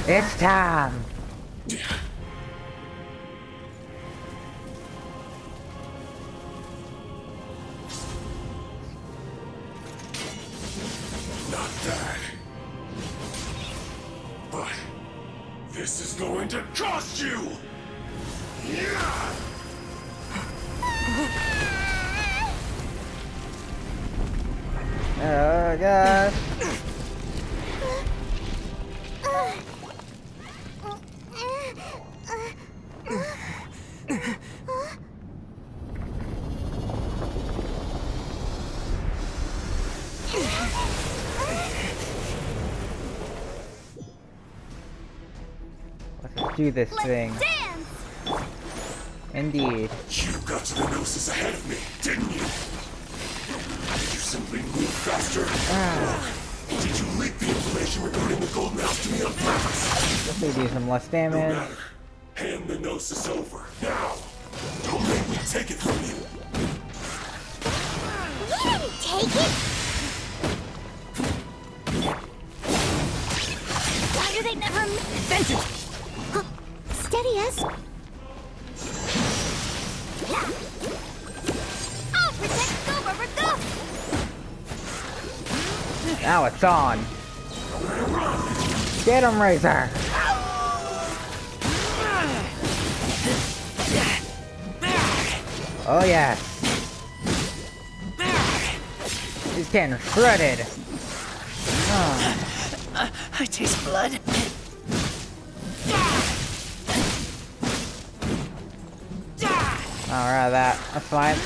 It's time! Not that. But this is going to cost you! Yeah! Oh gosh. Let's do this thing. Dance! Indeed. You got to the Gnosis ahead of me, didn't you? Did you simply move faster? Or did you leak the information regarding the gold mouse to me on purpose? Let me do some less No damage. matter. Hand the Gnosis over, now! Don't make me take it from you! We didn't take it! Why do they never... Vengeance! Steady us. I'll protect Go, Rubber, go! Now it's on. Get him, Razor! Oh yeah. He's getting shredded. I taste blood. Alright, that's fine.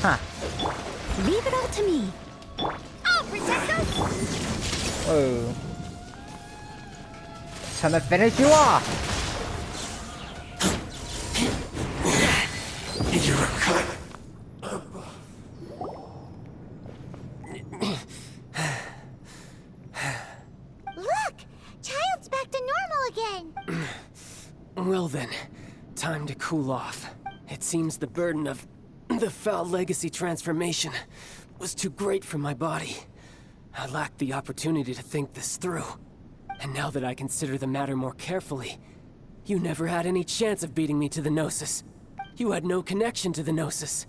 Huh. Leave it all to me. I'll protect us! Whoa. Time to finish you off! You're a cut. Look! Child's back to normal again! Well then, time to cool off. It seems the burden of the foul legacy transformation was too great for my body. I lacked the opportunity to think this through. And now that I consider the matter more carefully, you never had any chance of beating me to the Gnosis. You had no connection to the Gnosis,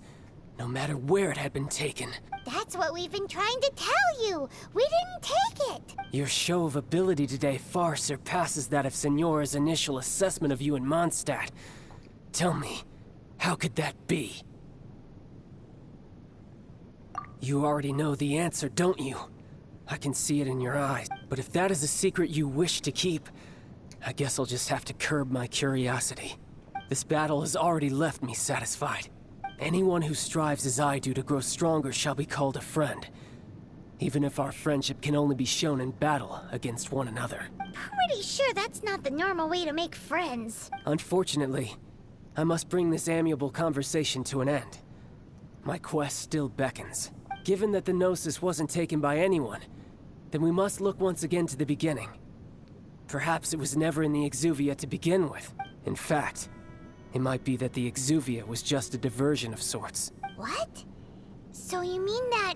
no matter where it had been taken. That's what we've been trying to tell you! We didn't take it! Your show of ability today far surpasses that of Signora's initial assessment of you in Mondstadt. Tell me, how could that be? You already know the answer, don't you? I can see it in your eyes. But if that is a secret you wish to keep, I guess I'll just have to curb my curiosity. This battle has already left me satisfied. Anyone who strives as I do to grow stronger shall be called a friend. Even if our friendship can only be shown in battle against one another. Pretty sure that's not the normal way to make friends. Unfortunately, I must bring this amiable conversation to an end. My quest still beckons. Given that the Gnosis wasn't taken by anyone, then we must look once again to the beginning. Perhaps it was never in the Exuvia to begin with. In fact, it might be that the Exuvia was just a diversion of sorts. What? So you mean that...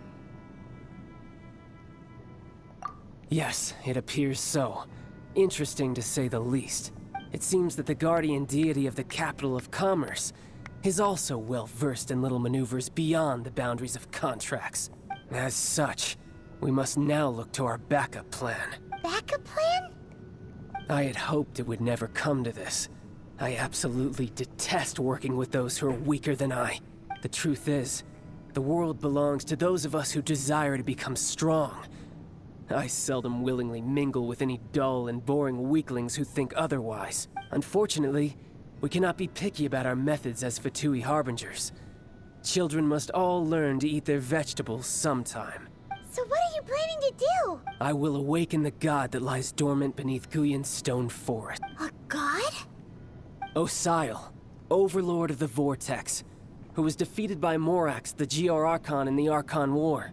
Yes, it appears so. Interesting to say the least. It seems that the guardian deity of the capital of commerce is also well versed in little maneuvers beyond the boundaries of contracts. As such, we must now look to our backup plan. Backup plan? I had hoped it would never come to this. I absolutely detest working with those who are weaker than I. The truth is, the world belongs to those of us who desire to become strong. I seldom willingly mingle with any dull and boring weaklings who think otherwise. Unfortunately, we cannot be picky about our methods as Fatui Harbingers. Children must all learn to eat their vegetables sometime. So what are you planning to do? I will awaken the god that lies dormant beneath Guyon's stone forest. A god? Osial, overlord of the Vortex, who was defeated by Morax, the Geo-Archon in the Archon War,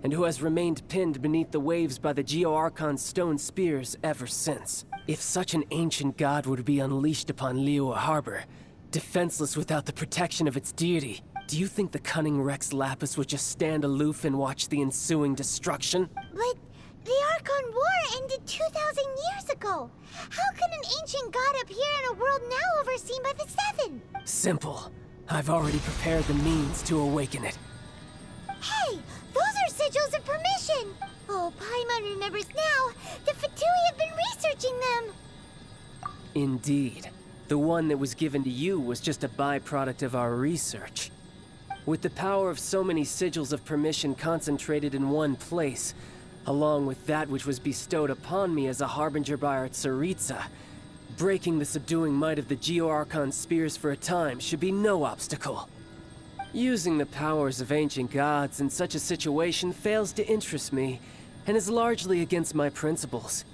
and who has remained pinned beneath the waves by the Geo-Archon's stone spears ever since. If such an ancient god were to be unleashed upon Liyue Harbor, defenseless without the protection of its deity, do you think the cunning Rex Lapis would just stand aloof and watch the ensuing destruction? But The Archon War ended 2,000 years ago. How can an ancient god appear in a world now overseen by the Seven? Simple. I've already prepared the means to awaken it. Hey, those are sigils of permission. Oh, Paimon remembers now. The Fatui have been researching them. Indeed. The one that was given to you was just a byproduct of our research. With the power of so many sigils of permission concentrated in one place, along with that which was bestowed upon me as a harbinger by our Tsaritsa, breaking the subduing might of the Geo-Archon spears for a time should be no obstacle. Using the powers of ancient gods in such a situation fails to interest me, and is largely against my principles.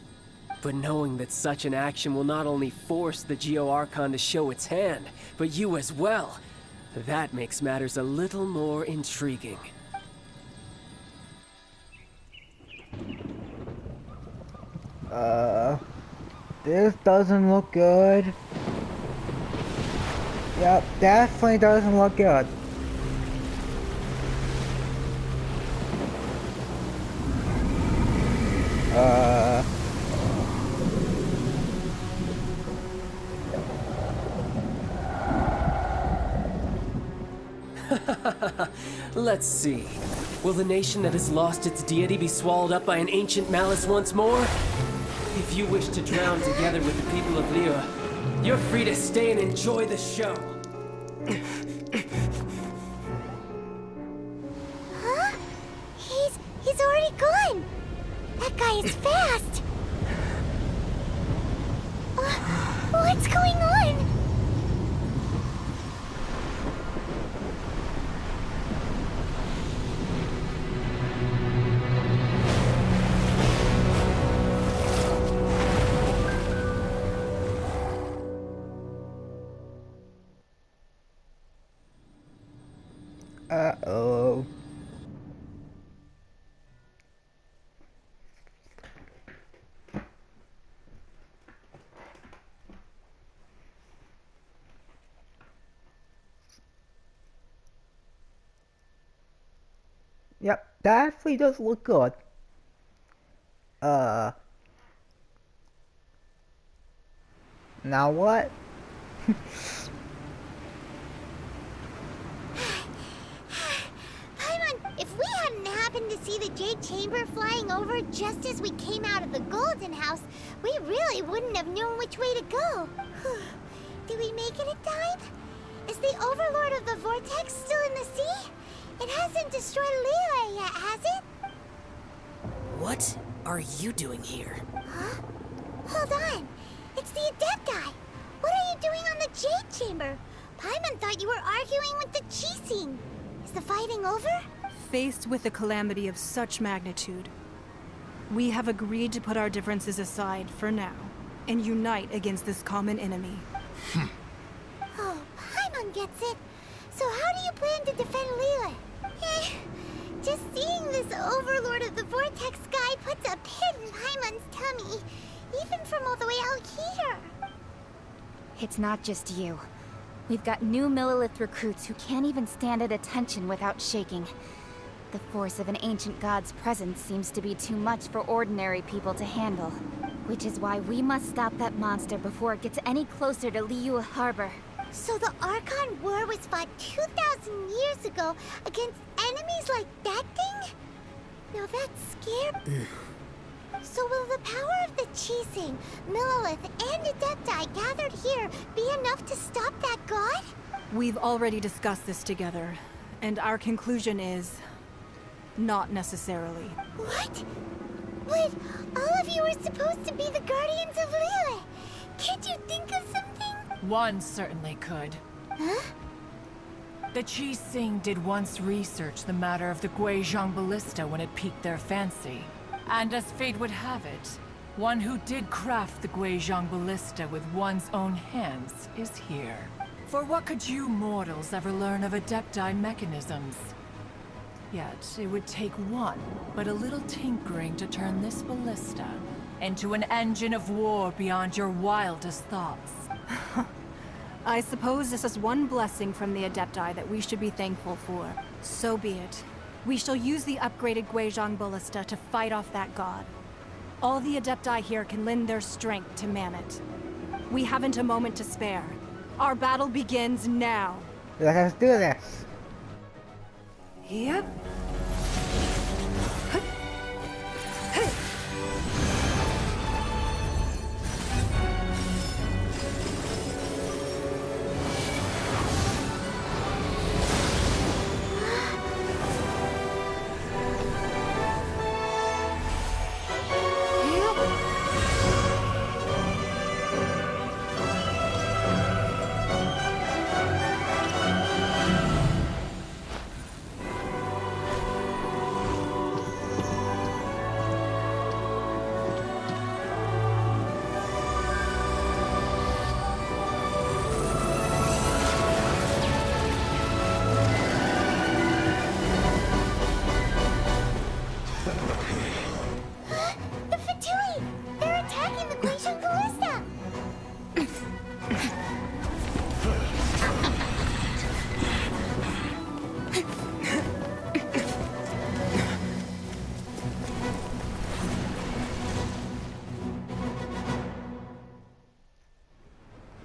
But knowing that such an action will not only force the Geo-Archon to show its hand, but you as well, that makes matters a little more intriguing. This doesn't look good. Yep, definitely doesn't look good. Let's see. Will the nation that has lost its deity be swallowed up by an ancient malice once more? If you wish to drown together with the people of Liyue, you're free to stay and enjoy the show. Huh? He's already gone. That guy is fast. What's going on? Uh-oh. Yep, that actually does look good. Now what? If we hadn't happened to see the Jade Chamber flying over just as we came out of the Golden House, we really wouldn't have known which way to go. Did we make it in time? Is the Overlord of the Vortex still in the sea? It hasn't destroyed Liyue yet, has it? What are you doing here? Huh? Hold on. It's the Adepti. What are you doing on the Jade Chamber? Paimon thought you were arguing with the Qixing. Is the fighting over? Faced with a calamity of such magnitude, we have agreed to put our differences aside for now and unite against this common enemy. Oh, Paimon gets it. So how do you plan to defend Liyue? Just seeing this Overlord of the Vortex guy puts a pit in Paimon's tummy, even from all the way out here. It's not just you. We've got new Millilith recruits who can't even stand at attention without shaking. The force of an ancient god's presence seems to be too much for ordinary people to handle. Which is why we must stop that monster before it gets any closer to Liyue Harbor. So the Archon War was fought 2,000 years ago against enemies like that thing? Now that's scary. So will the power of the Qixing, Millilith, and Adepti gathered here be enough to stop that god? We've already discussed this together, and our conclusion is... not necessarily. What? But all of you were supposed to be the guardians of Liyue. Can't you think of something? One certainly could. Huh? The Qixing did once research the matter of the Guizhong Ballista when it piqued their fancy. And as fate would have it, one who did craft the Guizhong Ballista with one's own hands is here. For what could you mortals ever learn of Adepti mechanisms? Yet, it would take one, but a little tinkering to turn this ballista into an engine of war beyond your wildest thoughts. I suppose this is one blessing from the Adepti that we should be thankful for. So be it. We shall use the upgraded Guizhong Ballista to fight off that god. All the Adepti here can lend their strength to man it. We haven't a moment to spare. Our battle begins now. Let us do this. Yep. The Fatui! They're attacking the Genshin Ballista!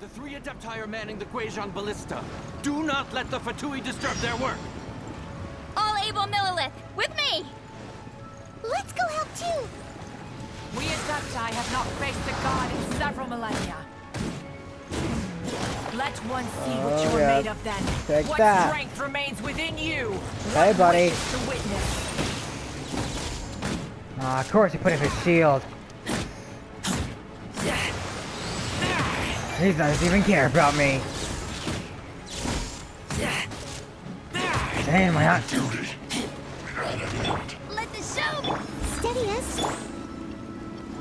The 3 Adepti are manning the Genshin Ballista. Do not let the Fatui disturb their work. All able Millilith, with me! Let's go help too! We Adepti have not faced the god in several millennia. Let one see what Oh, you are yeah. made of then. Take What that. strength remains within you? Hey, What buddy. wishes to witness? Of course he put up his shield. He doesn't even care about me. Damn, my aunt. Let the show steady us.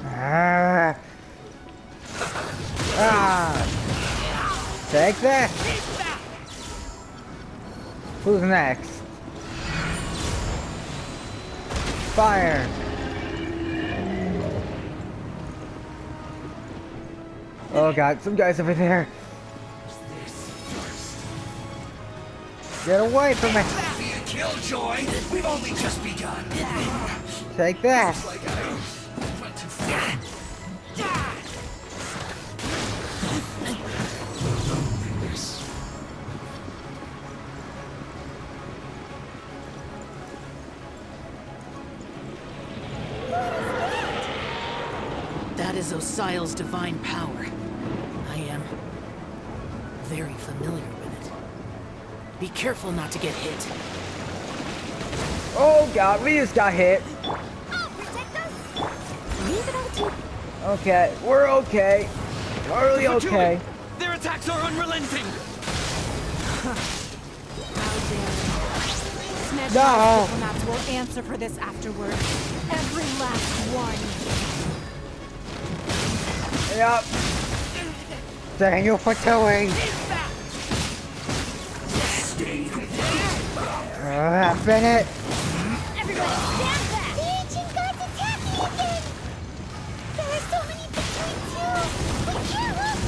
Ah. Take this. Who's next? Fire. Oh god, some guys over there. Get away from me. Be a killjoy. We've only just begun. Take this. Like I went too far. That is Osial's divine power. I am very familiar with it. Be careful not to get hit. Oh god, we just got hit. I'll protect us! Leave it all to... Okay, we're okay. Totally The Fatui! okay. Their attacks are unrelenting. Sned's No. diplomats will answer for this afterward. Every last one. Yep. Daniel Fatui. Bennett. Everybody stand back! The ancient god's attacking again! There are so many between too! We can't look!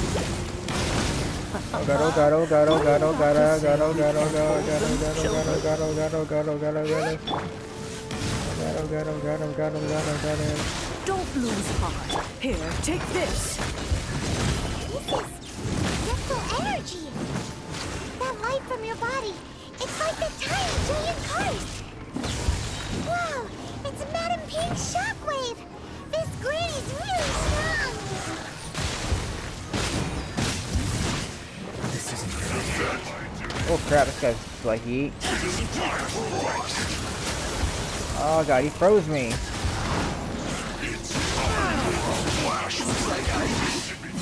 Oh god, oh god, oh god, oh god, oh god, oh god, oh god, oh god, oh god, oh god, oh god, oh god, oh god, oh god, oh god, oh god, oh god, oh god, oh god, oh god. Don't lose heart. Here, take this. This is... mental energy! That light from your body, it's like the tiny giant cars! Wow! It's Madam Pink's shockwave! This granny's really strong! This isn't good. Oh crap, this guy's like heat. Oh god, he froze me.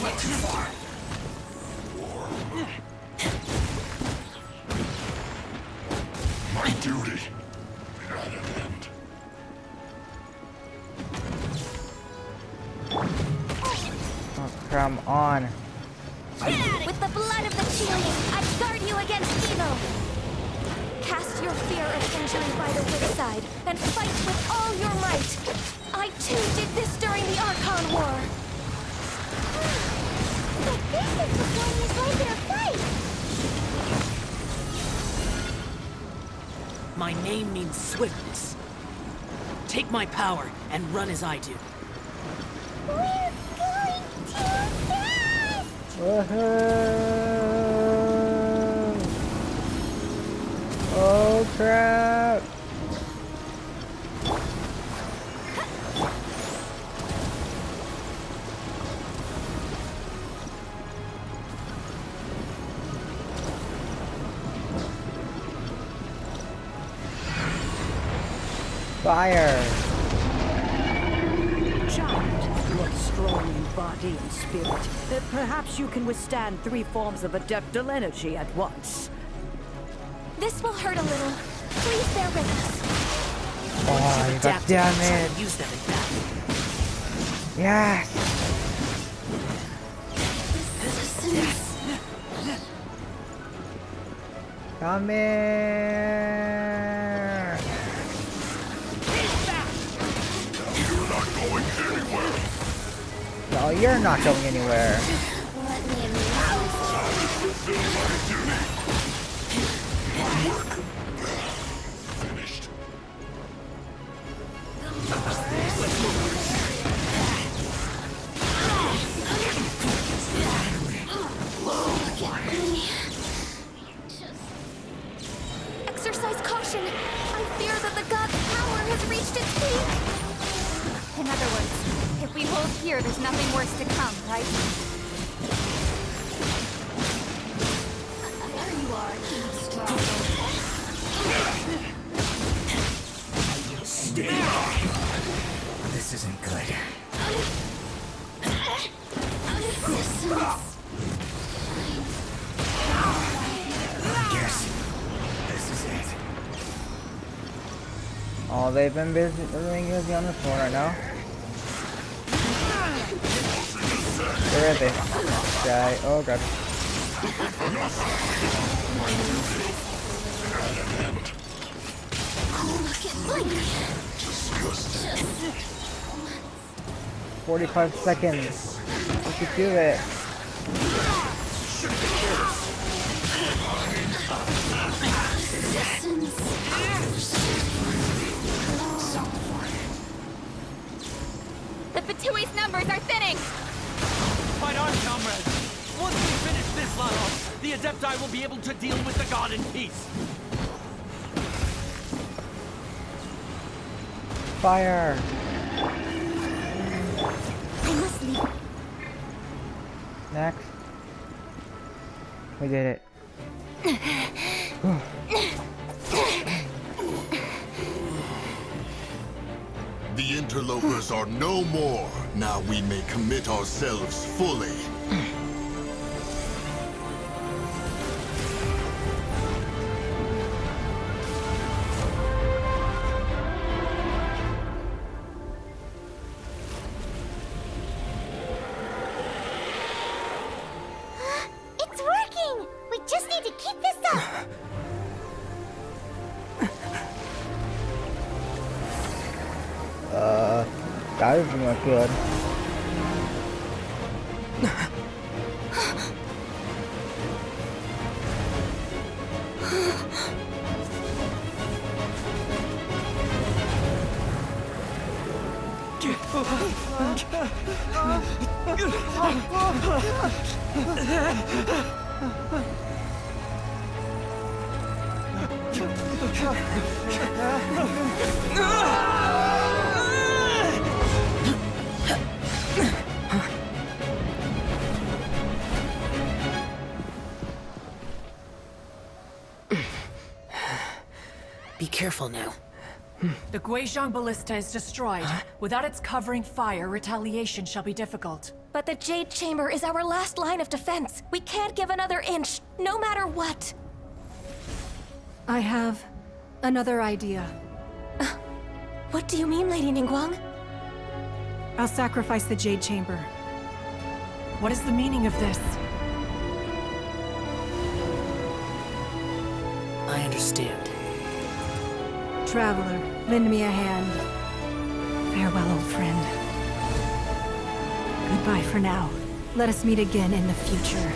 Went too far. My duty at an end. Oh, come on. With the blood of the Chilian, I guard you against evil! Cast your fear of injury by the wayside, and fight with all your might! I too did this during the Archon War! But this is the glorious way their fight! My name means swiftness. Take my power and run as I do. We're going too fast! Woohoo! Oh crap! Fire! Child, you are strong in body and spirit. Perhaps you can withstand 3 forms of adeptal energy at once. This will hurt a little. Please bear with us. Oh, god damn it! Use them in battle. Yes! Come here! You're not going anywhere. No, you're not going anywhere. Let me amuse Fulfill my duty. My work. Finished. Exercise caution. I fear that the god's power has reached its peak. In other words, if we hold here, there's nothing worse to come, right? There you are, Eavesdropping. Stay on. This isn't good. Yes. This is it. Oh, they've been busy on this one right now. Where are they? Die. Oh god. Look at Blink. 45 seconds. We could do it. The Fatui's numbers are thinning! Fight on, comrades! Once we finish this battle, the Adepti will be able to deal with the god in peace. Fire! I must leave. Next. We did it. The interlopers are no more. Now we may commit ourselves fully. It's working! We just need to keep this up! That is not good. Be careful now. The Guizhong Ballista is destroyed. Without its covering fire, retaliation shall be difficult. But the Jade Chamber is our last line of defense. We can't give another inch, no matter what. I have another idea. What do you mean, Lady Ningguang? I'll sacrifice the Jade Chamber. What is the meaning of this? I understand. Traveler, lend me a hand. Farewell, old friend. Goodbye for now. Let us meet again in the future.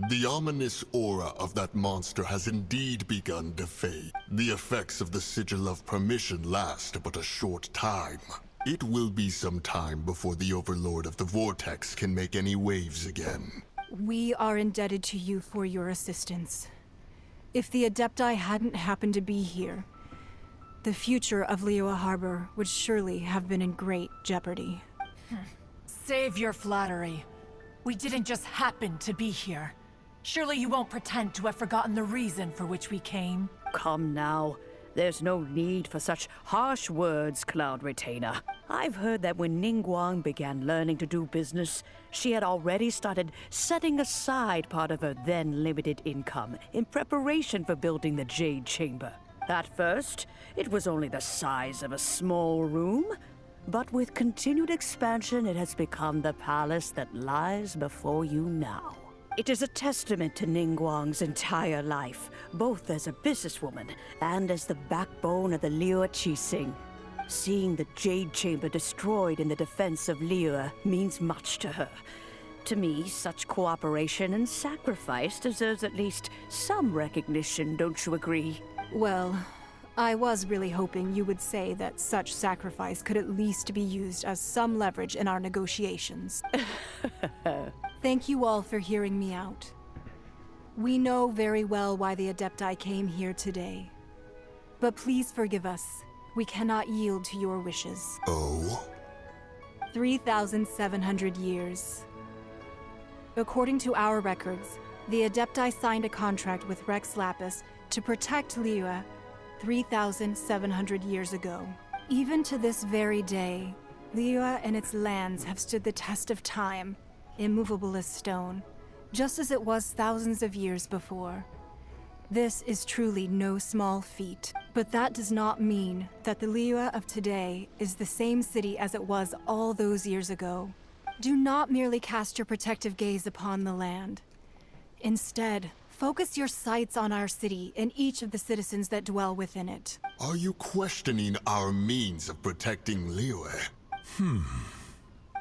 The ominous aura of that monster has indeed begun to fade. The effects of the Sigil of Permission last but a short time. It will be some time before the Overlord of the Vortex can make any waves again. We are indebted to you for your assistance. If the Adepti hadn't happened to be here, the future of Liyue Harbor would surely have been in great jeopardy. Save your flattery. We didn't just happen to be here. Surely you won't pretend to have forgotten the reason for which we came. Come now. There's no need for such harsh words, Cloud Retainer. I've heard that when Ningguang began learning to do business, she had already started setting aside part of her then limited income in preparation for building the Jade Chamber. At first, it was only the size of a small room, but with continued expansion, it has become the palace that lies before you now. It is a testament to Ningguang's entire life, both as a businesswoman and as the backbone of the Liyue Qixing. Seeing the Jade Chamber destroyed in the defense of Liyue means much to her. To me, such cooperation and sacrifice deserves at least some recognition, don't you agree? Well, I was really hoping you would say that such sacrifice could at least be used as some leverage in our negotiations. Thank you all for hearing me out. We know very well why the Adepti came here today. But please forgive us. We cannot yield to your wishes. Oh? 3,700 years. According to our records, the Adepti signed a contract with Rex Lapis to protect Liyue 3,700 years ago. Even to this very day, Liyue and its lands have stood the test of time, immovable as stone, just as it was thousands of years before. This is truly no small feat, but that does not mean that the Liyue of today is the same city as it was all those years ago. Do not merely cast your protective gaze upon the land. Instead, focus your sights on our city and each of the citizens that dwell within it. Are you questioning our means of protecting Liyue?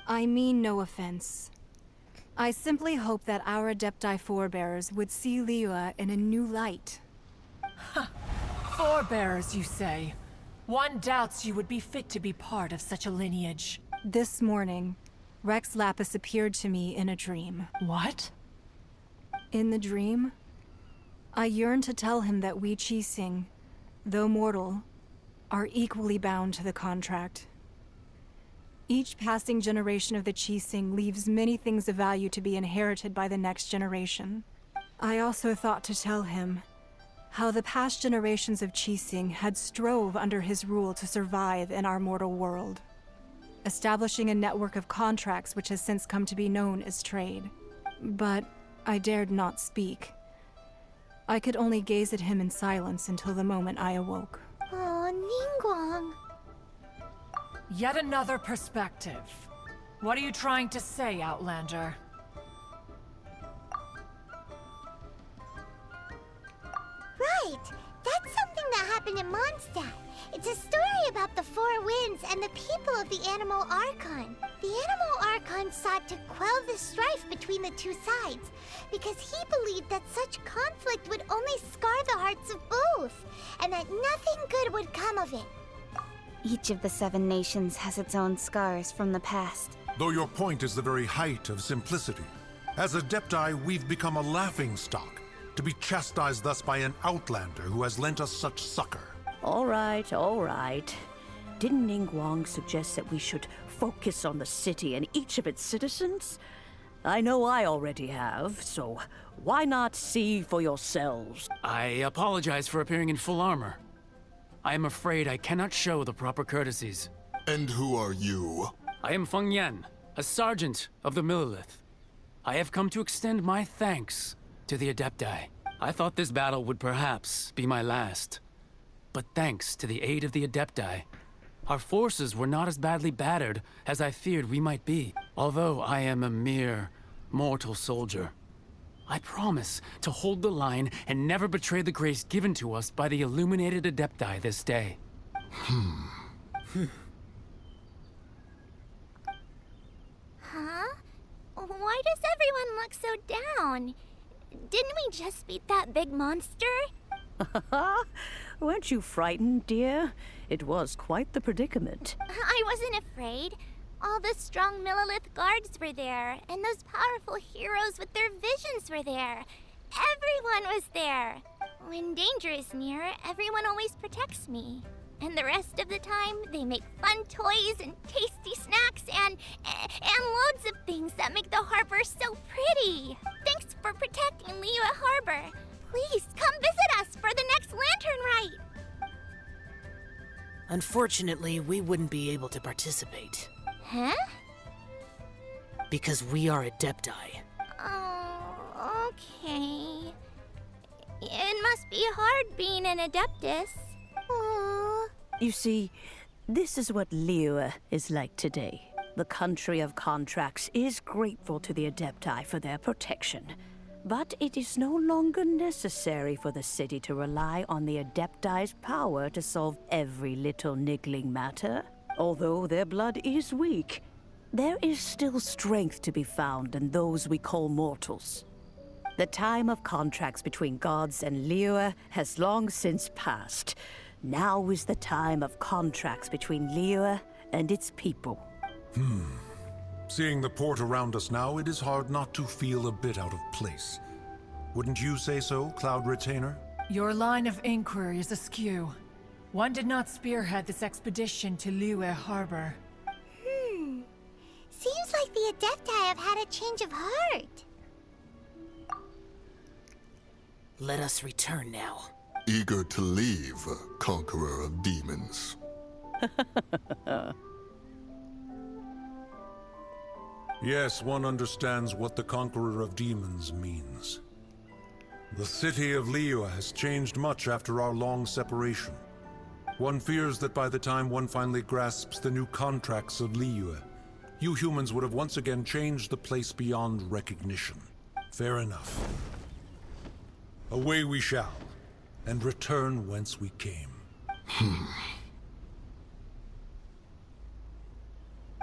I mean no offense. I simply hope that our Adepti forebears would see Liyue in a new light. Forebears, you say? One doubts you would be fit to be part of such a lineage. This morning, Rex Lapis appeared to me in a dream. What? In the dream, I yearned to tell him that we Qixing, though mortal, are equally bound to the contract. Each passing generation of the Qixing leaves many things of value to be inherited by the next generation. I also thought to tell him how the past generations of Qixing had strove under his rule to survive in our mortal world, establishing a network of contracts which has since come to be known as trade. But I dared not speak. I could only gaze at him in silence until the moment I awoke. Oh, Ningguang. Yet another perspective. What are you trying to say, Outlander? Right! That's something that happened in Mondstadt. It's a story about the Four Winds and the people of the Animal Archon. The Animal Archon sought to quell the strife between the two sides, because he believed that such conflict would only scar the hearts of both, and that nothing good would come of it. Each of the 7 nations has its own scars from the past. Though your point is the very height of simplicity. As Adepti, we've become a laughingstock, to be chastised thus by an outlander who has lent us such succor. All right, all right. Didn't Ningguang suggest that we should focus on the city and each of its citizens? I know I already have, so why not see for yourselves? I apologize for appearing in full armor. I am afraid I cannot show the proper courtesies. And who are you? I am Feng Yan, a sergeant of the Millelith. I have come to extend my thanks to the Adepti. I thought this battle would perhaps be my last. But thanks to the aid of the Adepti, our forces were not as badly battered as I feared we might be. Although I am a mere mortal soldier, I promise to hold the line and never betray the grace given to us by the illuminated Adepti this day. Huh? Why does everyone look so down? Didn't we just beat that big monster? Weren't you frightened, dear? It was quite the predicament. I wasn't afraid. All the strong Millilith guards were there, and those powerful heroes with their visions were there. Everyone was there. When danger is near, everyone always protects me. And the rest of the time, they make fun toys and tasty snacks and loads of things that make the harbor so pretty. Thanks for protecting Liyue Harbor. Please come visit us for the next lantern rite. Unfortunately, we wouldn't be able to participate. Huh? Because we are Adepti. Oh, okay. It must be hard being an Adeptus. Aww. You see, this is what Liyue is like today. The country of contracts is grateful to the Adepti for their protection. But it is no longer necessary for the city to rely on the Adepti's power to solve every little niggling matter. Although their blood is weak, there is still strength to be found in those we call mortals. The time of contracts between gods and Liyue has long since passed. Now is the time of contracts between Liyue and its people. Seeing the port around us now, it is hard not to feel a bit out of place. Wouldn't you say so, Cloud Retainer? Your line of inquiry is askew. One did not spearhead this expedition to Liyue Harbor. Seems like the Adepti have had a change of heart. Let us return now. Eager to leave, Conqueror of Demons. Yes, one understands what the Conqueror of Demons means. The city of Liyue has changed much after our long separation. One fears that by the time one finally grasps the new contracts of Liyue, you humans would have once again changed the place beyond recognition. Fair enough. Away we shall, and return whence we came.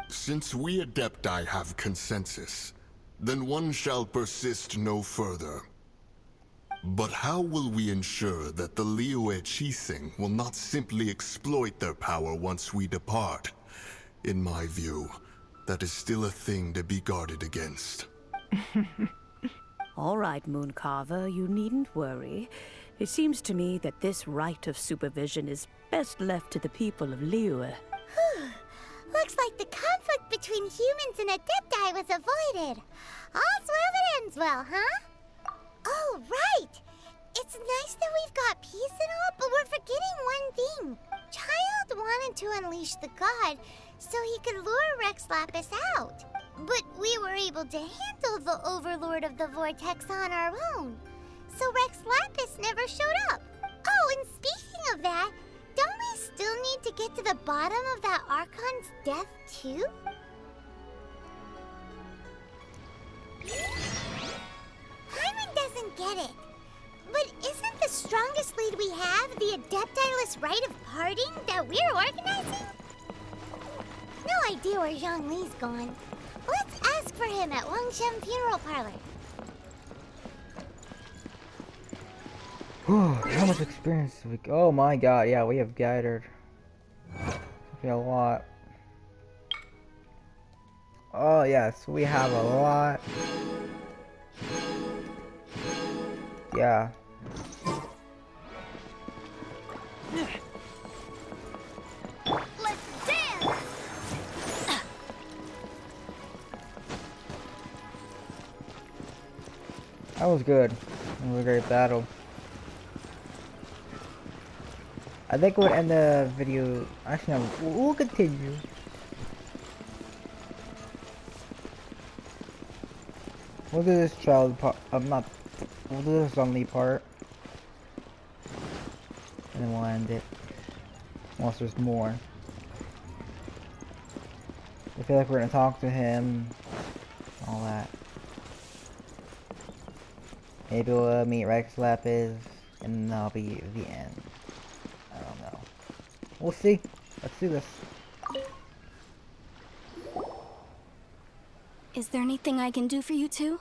Since we Adepti have consensus, then one shall persist no further. But how will we ensure that the Liyue Qixing will not simply exploit their power once we depart? In my view, that is still a thing to be guarded against. All right, Mooncarver, you needn't worry. It seems to me that this right of supervision is best left to the people of Liyue. Looks like the conflict between humans and Adepti was avoided. All's well that ends well, huh? Oh, right! It's nice that we've got peace and all, but we're forgetting one thing. Child wanted to unleash the god so he could lure Rex Lapis out. But we were able to handle the Overlord of the Vortex on our own. So Rex Lapis never showed up. Oh, and speaking of that, don't we still need to get to the bottom of that Archon's death, too? Hyman doesn't get it. But isn't the strongest lead we have the Adeptiless rite of parting that we're organizing? No idea where Zhongli's gone. Let's ask for him at Wangshem Funeral Parlor. How much experience have we... Oh my god, yeah, we have gathered a lot. Oh yes, we have a lot. Yeah. Let's dance! That was good. It was a great battle. I think we'll end the video. Actually, no, we'll continue. We'll do this child part. We'll do this only part. And then we'll end it. Unless there's more. I feel like we're gonna talk to him. All that. Maybe we'll meet Rex Lapis. And that'll be the end. I don't know. We'll see. Let's do this. Is there anything I can do for you two?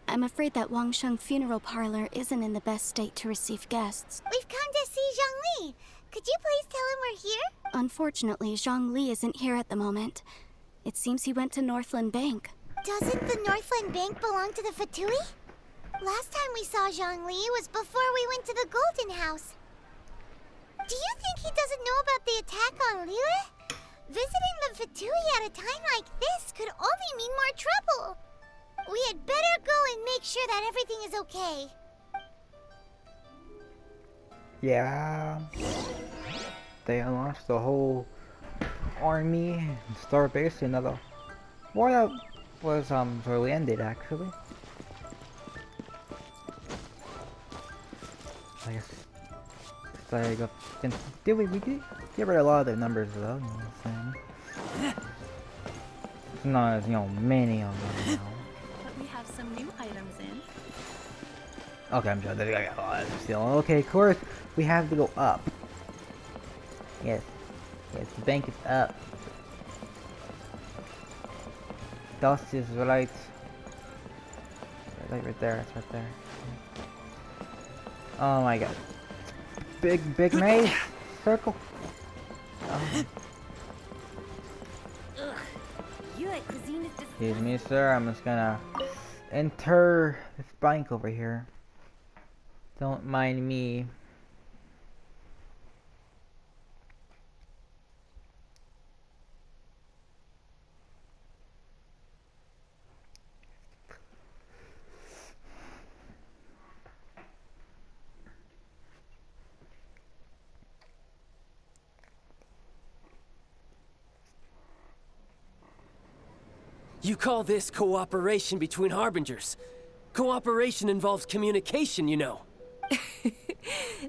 I'm afraid that Wangsheng Funeral Parlor isn't in the best state to receive guests. We've come to see Zhongli. Could you please tell him we're here? Unfortunately, Zhongli isn't here at the moment. It seems he went to Northland Bank. Doesn't the Northland Bank belong to the Fatui? Last time we saw Zhongli was before we went to the Golden House. Do you think he doesn't know about the attack on Liyue? Visiting the Fatui at a time like this could only mean more trouble. We had better go and make sure that everything is okay. Yeah. They unlocked the whole army and star base. Another war that was really ended actually. I guess it's like we did get rid of a lot of the numbers though, you know what I'm saying? It's not as, you know, many of them now. But we have some new items in. Okay, I'm joking. I got a lot still. Okay, of course, we have to go up. Yes. Yes, the bank is up. Dust is right. Right there. It's right there. Oh my god. Big maze. Circle. Oh. Excuse me, sir. I'm just gonna enter this bank over here. Don't mind me. You call this cooperation between Harbingers? Cooperation involves communication, you know.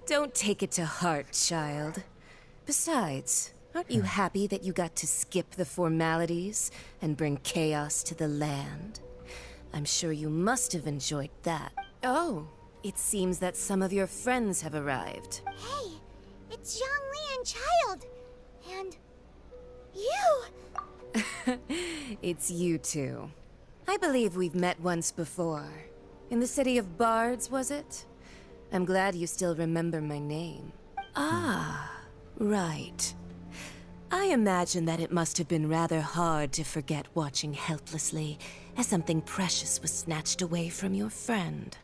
Don't take it to heart, child. Besides, aren't you happy that you got to skip the formalities and bring chaos to the land? I'm sure you must have enjoyed that. Oh, it seems that some of your friends have arrived. Hey, it's Zhongli and Child. And you! It's you two. I believe we've met once before. In the city of Bards, was it? I'm glad you still remember my name. Ah, right. I imagine that it must have been rather hard to forget watching helplessly as something precious was snatched away from your friend.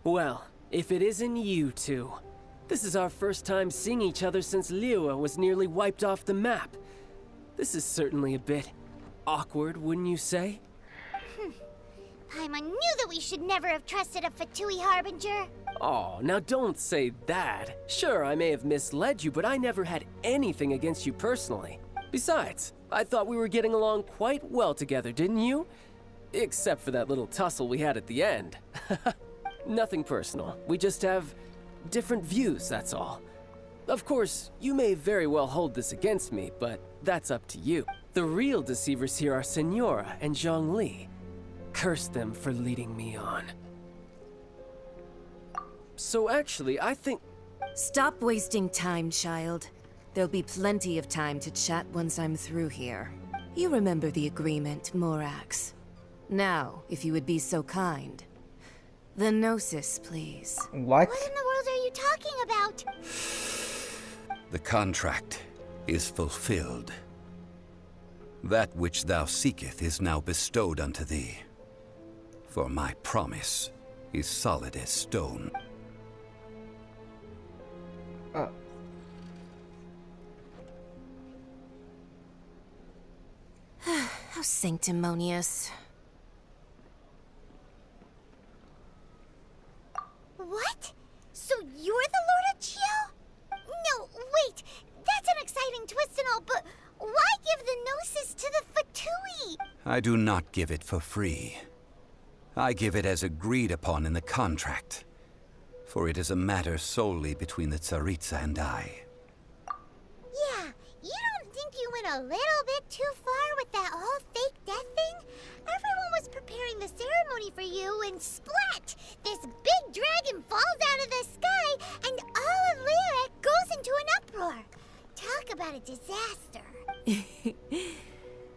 Well, if it isn't you two. This is our first time seeing each other since Liyue was nearly wiped off the map. This is certainly a bit awkward, wouldn't you say? Paimon knew that we should never have trusted a Fatui Harbinger. Oh, now don't say that. Sure, I may have misled you, but I never had anything against you personally. Besides, I thought we were getting along quite well together, didn't you? Except for that little tussle we had at the end. Nothing personal. We just have different views, that's all. Of course, you may very well hold this against me, but that's up to you. The real deceivers here are Senora and Zhongli. Curse them for leading me on. So actually, I think... Stop wasting time, child. There'll be plenty of time to chat once I'm through here. You remember the agreement, Morax. Now, if you would be so kind. The Gnosis, please. What? What in the world are you talking about? The contract is fulfilled. That which thou seeketh is now bestowed unto thee. For my promise is solid as stone. How sanctimonious. What? So you're the Lord of Chio? No, wait. That's an exciting twist and all, but why give the Gnosis to the Fatui? I do not give it for free. I give it as agreed upon in the contract. For it is a matter solely between the Tsaritsa and I. Yeah, you don't think you went a little bit too far with that whole fake death thing? Everyone was preparing the ceremony for you, and splat! This big dragon falls out of the sky, and all of Liyue goes into an uproar. Talk about a disaster.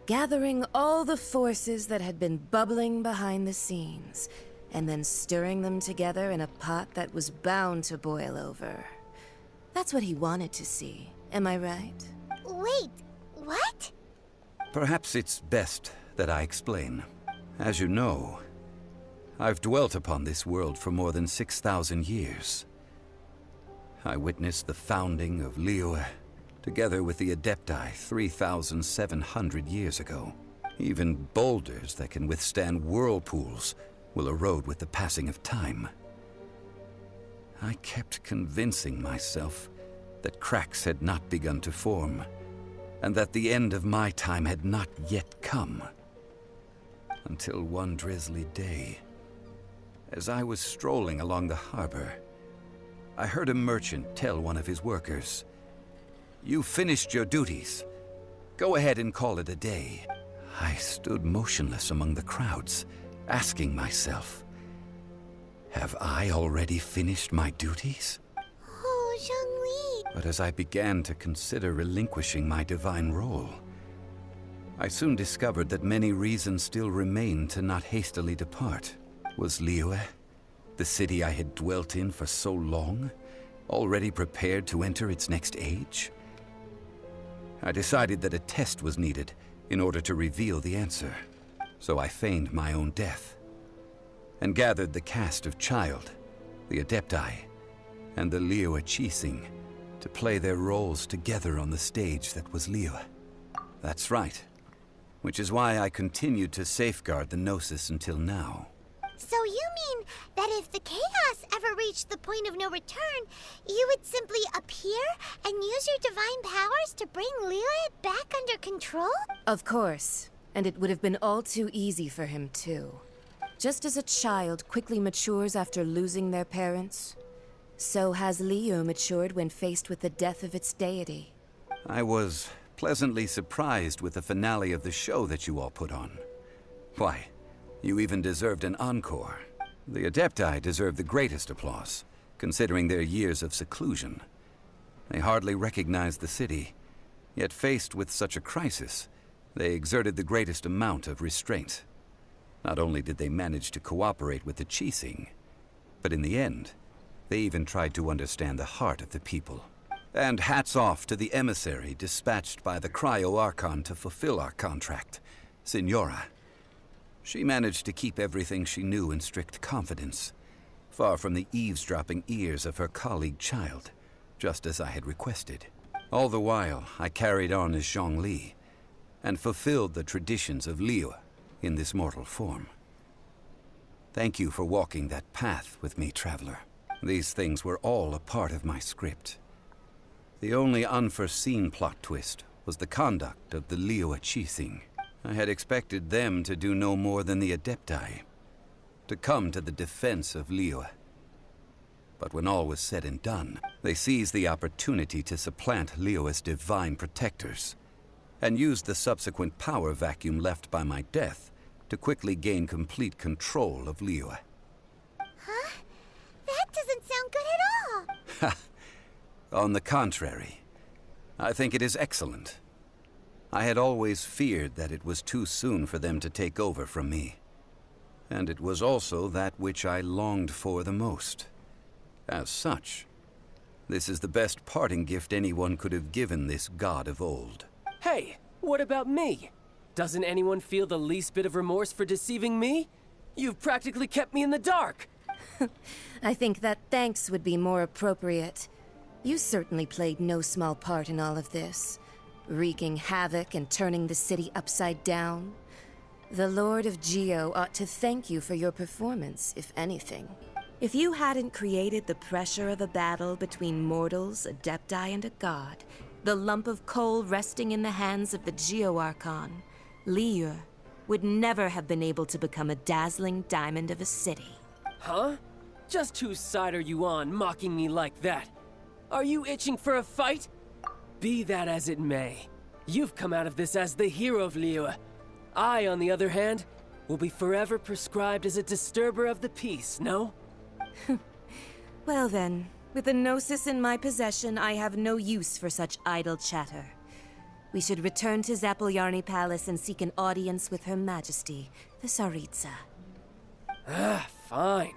Gathering all the forces that had been bubbling behind the scenes, and then stirring them together in a pot that was bound to boil over. That's what he wanted to see, am I right? Wait, what? Perhaps it's best that I explain. As you know, I've dwelt upon this world for more than 6,000 years. I witnessed the founding of Liyue, together with the Adepti 3,700 years ago. Even boulders that can withstand whirlpools will erode with the passing of time. I kept convincing myself that cracks had not begun to form, and that the end of my time had not yet come. Until one drizzly day, as I was strolling along the harbor, I heard a merchant tell one of his workers, "You finished your duties. Go ahead and call it a day." I stood motionless among the crowds, asking myself, have I already finished my duties? Oh, Zhongli. But as I began to consider relinquishing my divine role, I soon discovered that many reasons still remained to not hastily depart. Was Liyue, the city I had dwelt in for so long, already prepared to enter its next age? I decided that a test was needed in order to reveal the answer. So I feigned my own death, and gathered the cast of Child, the Adepti, and the Liyue Qixing to play their roles together on the stage that was Liyue. That's right, which is why I continued to safeguard the Gnosis until now. So you mean that if the chaos ever reached the point of no return, you would simply appear and use your divine powers to bring Liyue back under control? Of course. And it would have been all too easy for him, too. Just as a child quickly matures after losing their parents, so has Liyue matured when faced with the death of its deity. I was pleasantly surprised with the finale of the show that you all put on. Why, you even deserved an encore. The Adepti deserve the greatest applause, considering their years of seclusion. They hardly recognized the city, yet faced with such a crisis, they exerted the greatest amount of restraint. Not only did they manage to cooperate with the Qixing, but in the end, they even tried to understand the heart of the people. And hats off to the emissary dispatched by the Cryo-Archon to fulfill our contract, Signora. She managed to keep everything she knew in strict confidence, far from the eavesdropping ears of her colleague Child, just as I had requested. All the while, I carried on as Zhongli, and fulfilled the traditions of Liyue in this mortal form. Thank you for walking that path with me, Traveler. These things were all a part of my script. The only unforeseen plot twist was the conduct of the Liyue Qixing. I had expected them to do no more than the Adepti, to come to the defense of Liyue. But when all was said and done, they seized the opportunity to supplant Liyue's divine protectors, and used the subsequent power vacuum left by my death to quickly gain complete control of Liyue. Huh? That doesn't sound good at all! On the contrary, I think it is excellent. I had always feared that it was too soon for them to take over from me. And it was also that which I longed for the most. As such, this is the best parting gift anyone could have given this god of old. Hey, what about me? Doesn't anyone feel the least bit of remorse for deceiving me? You've practically kept me in the dark! I think that thanks would be more appropriate. You certainly played no small part in all of this, wreaking havoc and turning the city upside down. The Lord of Geo ought to thank you for your performance, if anything. If you hadn't created the pressure of a battle between mortals, Adepti, and a god, the lump of coal resting in the hands of the Geo-Archon, Liyue, would never have been able to become a dazzling diamond of a city. Huh? Just whose side are you on, mocking me like that? Are you itching for a fight? Be that as it may, you've come out of this as the hero of Liyue. I, on the other hand, will be forever prescribed as a disturber of the peace, no? Well then, with the Gnosis in my possession, I have no use for such idle chatter. We should return to Zapoljarny Palace and seek an audience with Her Majesty, the Tsaritsa. Fine.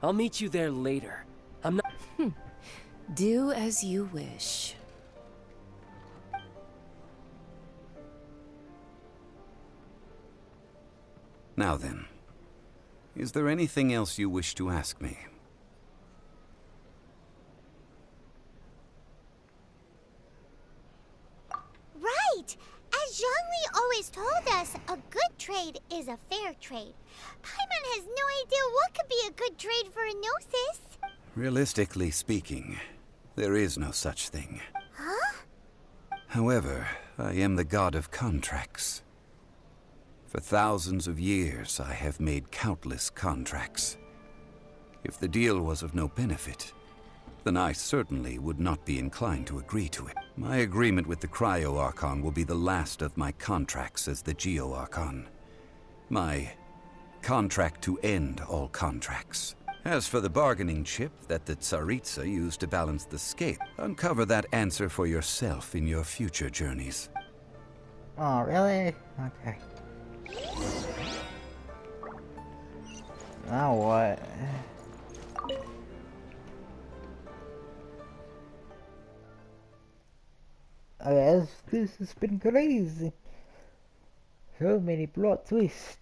I'll meet you there later. I'm not... Do as you wish. Now then, is there anything else you wish to ask me? Right! As Zhongli always told us, a good trade is a fair trade. Paimon has no idea what could be a good trade for Enosis. Realistically speaking, there is no such thing. Huh? However, I am the god of contracts. For thousands of years, I have made countless contracts. If the deal was of no benefit, then I certainly would not be inclined to agree to it. My agreement with the Cryo-Archon will be the last of my contracts as the Geo-Archon. My contract to end all contracts. As for the bargaining chip that the Tsaritsa used to balance the scale, uncover that answer for yourself in your future journeys. Oh, really? Okay. Now what? I guess this has been crazy. So many plot twists.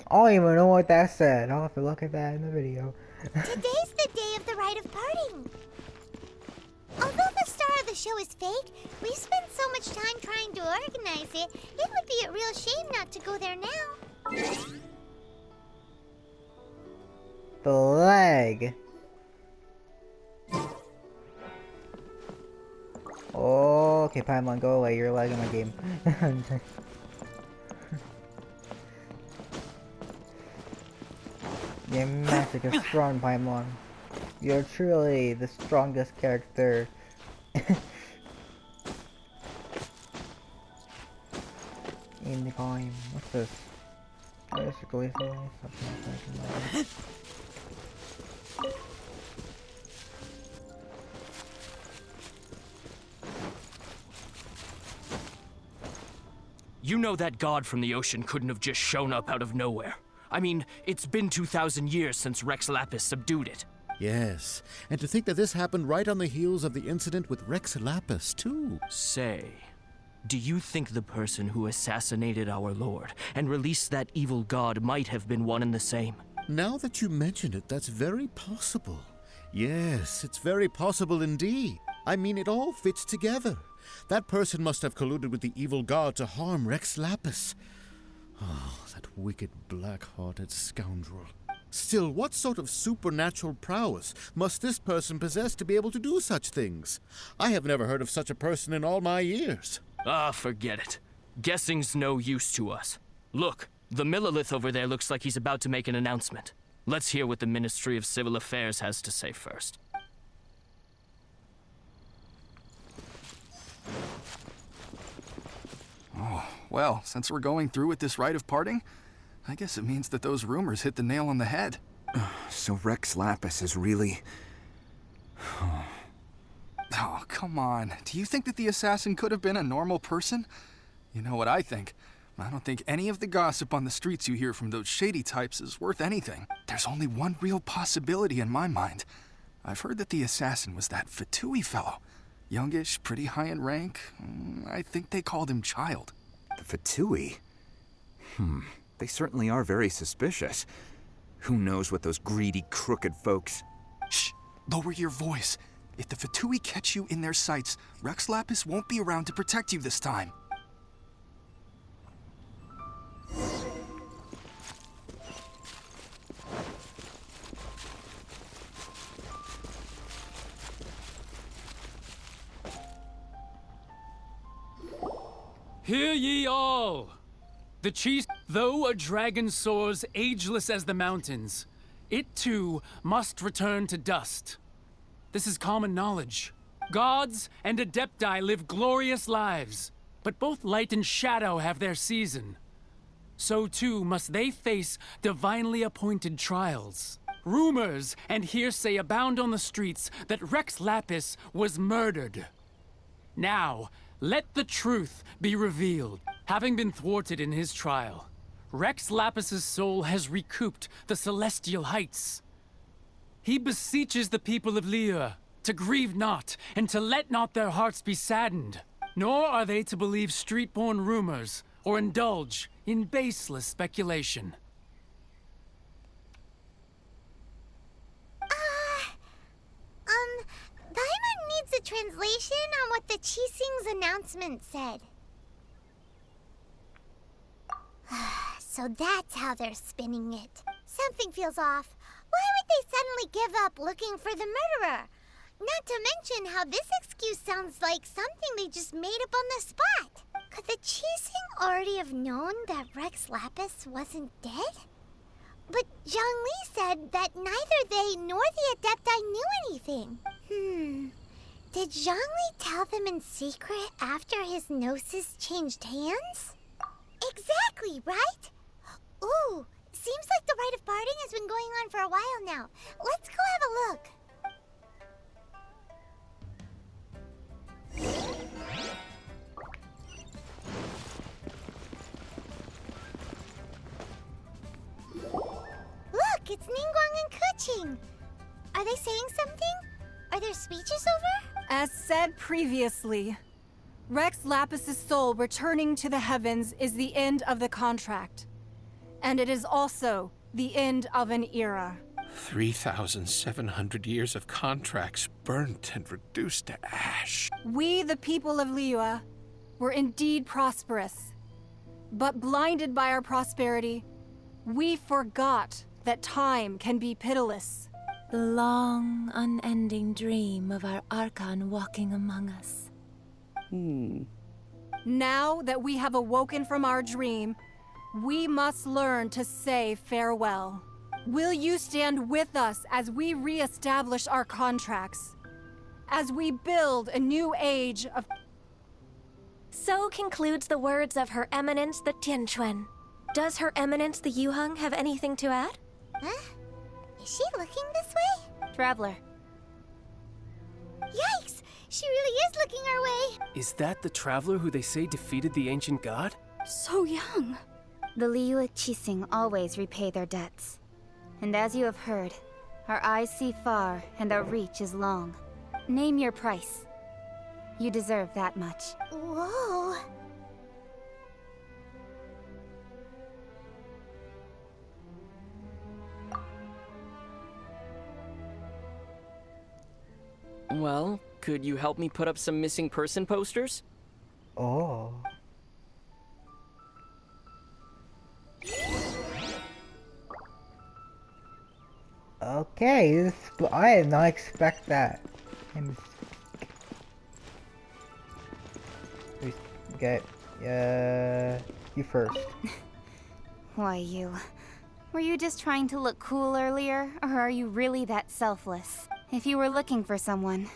I don't even know what that said. I'll have to look at that in the video. Today's the day of the rite of parting. Although the star of the show is fake, we spent so much time trying to organize it, it would be a real shame not to go there now. The leg. Oh, okay, Paimon, go away. You're lagging my game. Your magic is strong, Paimon. You're truly the strongest character. In the game. What's this? Basically, something. You know that god from the ocean couldn't have just shown up out of nowhere. I mean, it's been 2,000 years since Rex Lapis subdued it. Yes, and to think that this happened right on the heels of the incident with Rex Lapis, too. Say, do you think the person who assassinated our lord and released that evil god might have been one and the same? Now that you mention it, that's very possible. Yes, it's very possible indeed. I mean, it all fits together. That person must have colluded with the evil god to harm Rex Lapis. Oh, that wicked, black-hearted scoundrel. Still, what sort of supernatural prowess must this person possess to be able to do such things? I have never heard of such a person in all my years. Ah, forget it. Guessing's no use to us. Look, the Millilith over there looks like he's about to make an announcement. Let's hear what the Ministry of Civil Affairs has to say first. Oh, well, since we're going through with this rite of parting, I guess it means that those rumors hit the nail on the head. So Rex Lapis is really... Oh, come on. Do you think that the assassin could have been a normal person? You know what I think. I don't think any of the gossip on the streets you hear from those shady types is worth anything. There's only one real possibility in my mind. I've heard that the assassin was that Fatui fellow. Youngish, pretty high in rank. I think they called him Child. The Fatui? They certainly are very suspicious. Who knows what those greedy, crooked folks... Shh! Lower your voice. If the Fatui catch you in their sights, Rex Lapis won't be around to protect you this time. Hear ye all! The chief, though a dragon soars ageless as the mountains, it too must return to dust. This is common knowledge. Gods and Adepti live glorious lives, but both light and shadow have their season. So too must they face divinely appointed trials. Rumors and hearsay abound on the streets that Rex Lapis was murdered. Now, let the truth be revealed. Having been thwarted in his trial, Rex Lapis's soul has recouped the celestial heights. He beseeches the people of Liyue to grieve not and to let not their hearts be saddened. Nor are they to believe street-born rumors or indulge in baseless speculation. Paimon needs a translation on what the Qixing's announcement said. So that's how they're spinning it. Something feels off. Why would they suddenly give up looking for the murderer? Not to mention how this excuse sounds like something they just made up on the spot. Could the Qixing already have known that Rex Lapis wasn't dead? But Zhongli said that neither they nor the Adepti knew anything. Did Zhongli tell them in secret after his gnosis changed hands? Exactly, right? Ooh, seems like the rite of parting has been going on for a while now. Let's go have a look. Look, it's Ningguang and Keqing. Are they saying something? Are their speeches over? As said previously, Rex Lapis's soul returning to the heavens is the end of the contract. And it is also the end of an era. 3,700 years of contracts burnt and reduced to ash. We, the people of Liyue, were indeed prosperous. But blinded by our prosperity, we forgot that time can be pitiless. The long, unending dream of our Archon walking among us. Now that we have awoken from our dream, we must learn to say farewell. Will you stand with us as we re-establish our contracts? As we build a new age of... So concludes the words of Her Eminence the Tianquan. Does Her Eminence the Yuheng have anything to add? Huh? Is she looking this way? Traveler. Yikes! She really is looking our way! Is that the traveler who they say defeated the ancient god? So young. The Liyue Qixing always repay their debts. And as you have heard, our eyes see far and our reach is long. Name your price. You deserve that much. Whoa! Well, could you help me put up some missing person posters? Oh. Okay, I did not expect that. Okay, you first. Why you? Were you just trying to look cool earlier, or are you really that selfless? If you were looking for someone,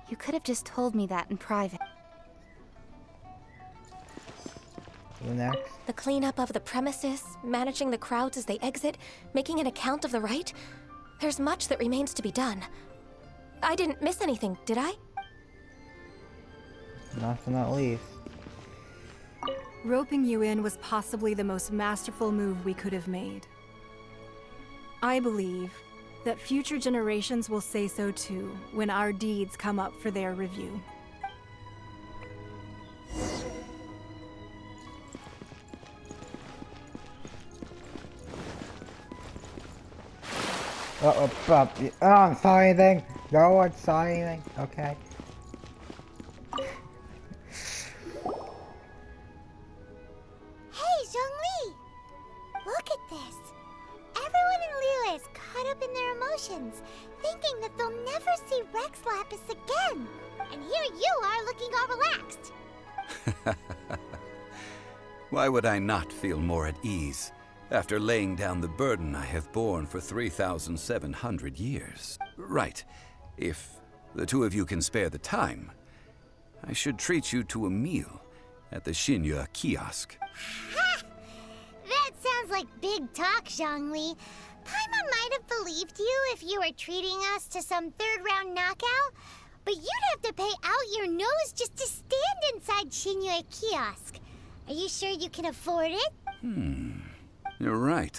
you could have just told me that in private. You next? The cleanup of the premises, managing the crowds as they exit, making an account of the rite. There's much that remains to be done. I didn't miss anything, did I? Last but not least. Roping you in was possibly the most masterful move we could have made. I believe that future generations will say so too when our deeds come up for their review. Oh, saw anything? No one saw anything? Okay. Hey, Zhongli! Look at this. Everyone in Liyue is caught up in their emotions, thinking that they'll never see Rex Lapis again. And here you are looking all relaxed. Why would I not feel more at ease after laying down the burden I have borne for 3,700 years? Right. If the two of you can spare the time, I should treat you to a meal at the Shinya kiosk. Ha! That sounds like big talk, Zhongli. Paimon might have believed you if you were treating us to some third-round knockout, but you'd have to pay out your nose just to stand inside Shinya kiosk. Are you sure you can afford it? You're right.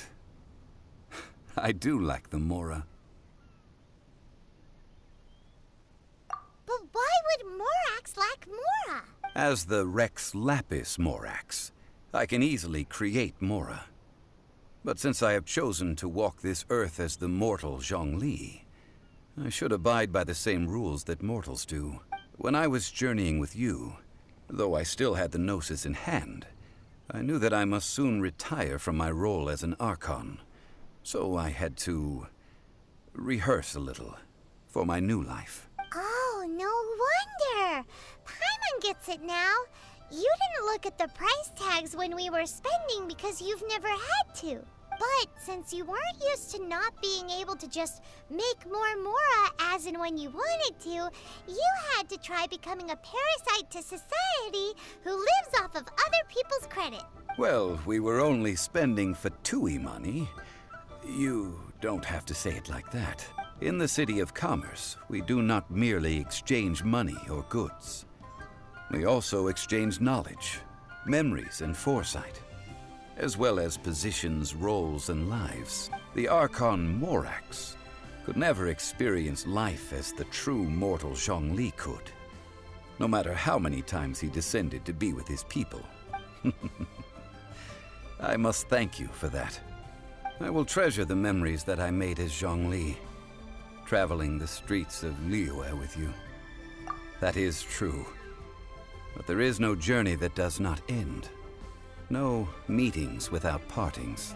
I do like the Mora. But why would Morax lack Mora? As the Rex Lapis Morax, I can easily create Mora. But since I have chosen to walk this earth as the mortal Zhongli, I should abide by the same rules that mortals do. When I was journeying with you, though I still had the Gnosis in hand, I knew that I must soon retire from my role as an Archon. So I had to rehearse a little for my new life. Oh, no wonder. Paimon gets it now. You didn't look at the price tags when we were spending because you've never had to. But since you weren't used to not being able to just make more Mora as and when you wanted to, you had to try becoming a parasite to society who lives off of other people's credit. Well, we were only spending Fatui money. You don't have to say it like that. In the City of Commerce, we do not merely exchange money or goods. We also exchange knowledge, memories, and foresight, as well as positions, roles, and lives. The Archon Morax could never experience life as the true mortal Zhongli could, no matter how many times he descended to be with his people. I must thank you for that. I will treasure the memories that I made as Zhongli, traveling the streets of Liyue with you. That is true. But there is no journey that does not end. No meetings without partings.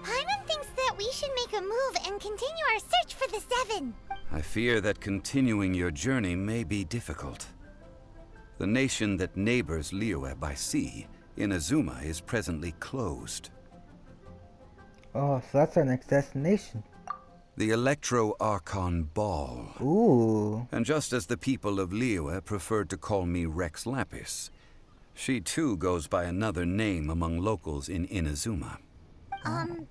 Paimon thinks that we should make a move and continue our search for the Seven. I fear that continuing your journey may be difficult. The nation that neighbors Liyue by sea, Inazuma, is presently closed. Oh, so that's our next destination. The Electro-Archon Ball. Ooh. And just as the people of Liyue preferred to call me Rex Lapis, she too goes by another name among locals in Inazuma. Paimon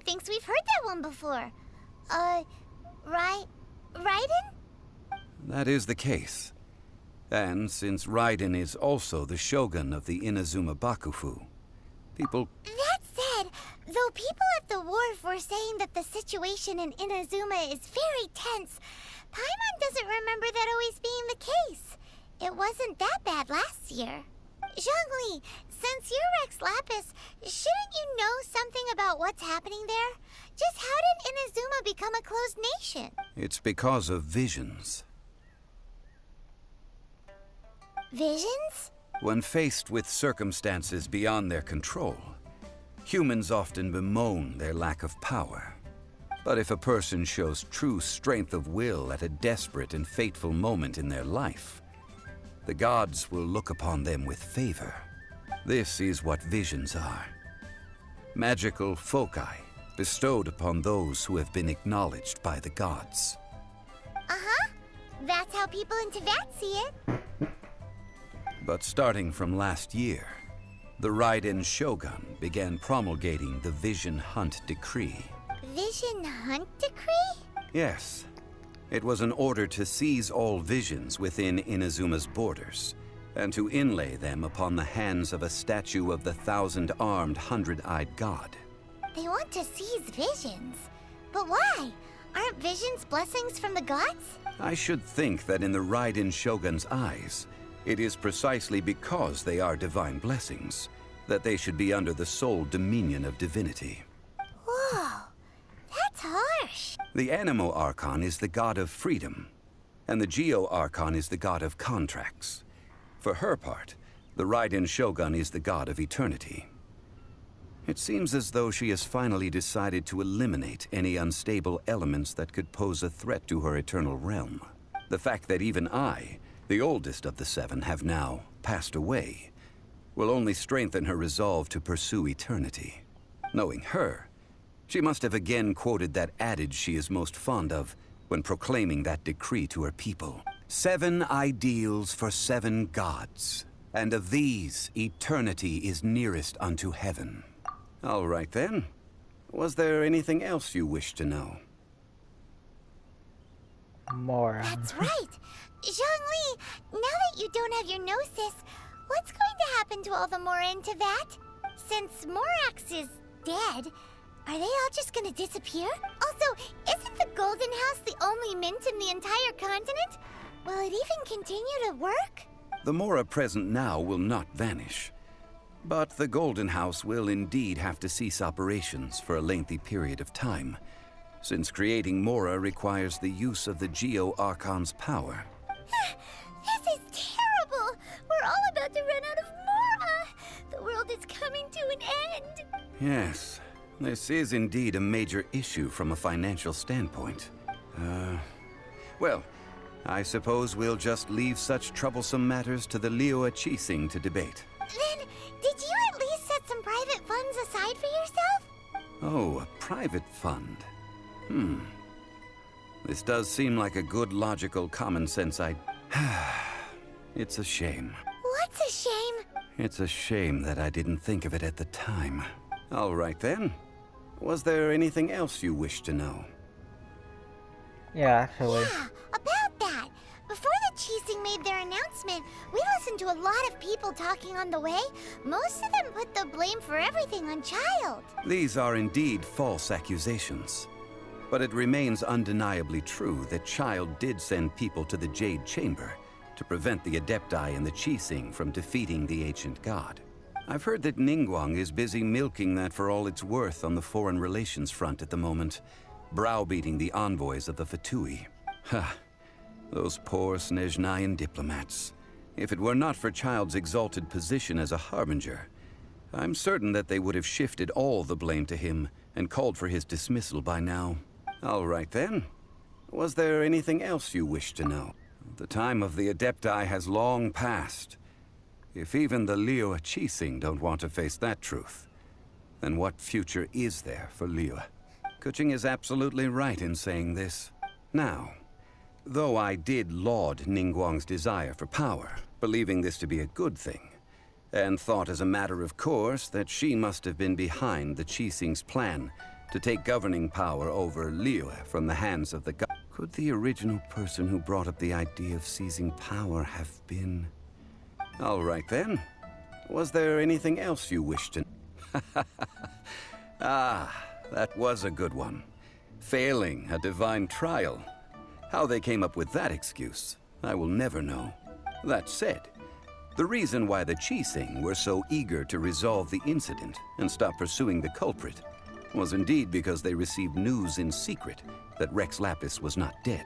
thinks we've heard that one before. Raiden? That is the case. And since Raiden is also the shogun of the Inazuma Bakufu, people... That said, though people at the wharf were saying that the situation in Inazuma is very tense, Paimon doesn't remember that always being the case. It wasn't that bad last year. Zhongli, since you're Rex Lapis, shouldn't you know something about what's happening there? Just how did Inazuma become a closed nation? It's because of visions. Visions? When faced with circumstances beyond their control, humans often bemoan their lack of power. But if a person shows true strength of will at a desperate and fateful moment in their life, the gods will look upon them with favor. This is what visions are. Magical foci bestowed upon those who have been acknowledged by the gods. Uh-huh. That's how people in Teyvat see it. But starting from last year, the Raiden Shogun began promulgating the Vision Hunt Decree. Vision Hunt Decree? Yes. It was an order to seize all visions within Inazuma's borders, and to inlay them upon the hands of a statue of the thousand-armed, hundred-eyed god. They want to seize visions. But why? Aren't visions blessings from the gods? I should think that in the Raiden Shogun's eyes, it is precisely because they are divine blessings that they should be under the sole dominion of divinity. Whoa, that's harsh. The Animo Archon is the god of freedom, and the Geo Archon is the god of contracts. For her part, the Raiden Shogun is the god of eternity. It seems as though she has finally decided to eliminate any unstable elements that could pose a threat to her eternal realm. The fact that even I, the oldest of the seven, have now passed away, will only strengthen her resolve to pursue eternity. Knowing her, she must have again quoted that adage she is most fond of when proclaiming that decree to her people. 7 ideals for 7 gods, and of these, eternity is nearest unto heaven. All right then. Was there anything else you wish to know? More. That's right. Zhongli, now that you don't have your gnosis, what's going to happen to all the Mora in Teyvat? Since Morax is dead, are they all just gonna disappear? Also, isn't the Golden House the only mint in the entire continent? Will it even continue to work? The Mora present now will not vanish. But the Golden House will indeed have to cease operations for a lengthy period of time, since creating Mora requires the use of the Geo-Archon's power. This is terrible! We're all about to run out of Mora! The world is coming to an end! Yes, this is indeed a major issue from a financial standpoint. Well, I suppose we'll just leave such troublesome matters to the Liyue Qixing to debate. Then, did you at least set some private funds aside for yourself? Oh, a private fund. This does seem like a good, logical, common sense It's a shame. What's a shame? It's a shame that I didn't think of it at the time. All right then. Was there anything else you wish to know? Yeah, actually. Yeah, about that. Before the Qixing made their announcement, we listened to a lot of people talking on the way. Most of them put the blame for everything on Child. These are indeed false accusations. But it remains undeniably true that Child did send people to the Jade Chamber to prevent the Adepti and the Qixing from defeating the ancient god. I've heard that Ningguang is busy milking that for all it's worth on the foreign relations front at the moment, browbeating the envoys of the Fatui. Ha! Those poor Snezhnayan diplomats. If it were not for Child's exalted position as a harbinger, I'm certain that they would have shifted all the blame to him and called for his dismissal by now. All right then. Was there anything else you wish to know? The time of the Adepti has long passed. If even the Liyue Qixing don't want to face that truth, then what future is there for Liyue? Kuching is absolutely right in saying this. Now, though I did laud Ningguang's desire for power, believing this to be a good thing, and thought as a matter of course that she must have been behind the Qixing's plan to take governing power over Liyue from the hands of the god. Could the original person who brought up the idea of seizing power have been... All right then. Was there anything else you wished to... Ah, that was a good one. Failing a divine trial. How they came up with that excuse, I will never know. That said, the reason why the Qixing were so eager to resolve the incident and stop pursuing the culprit was indeed because they received news in secret that Rex Lapis was not dead.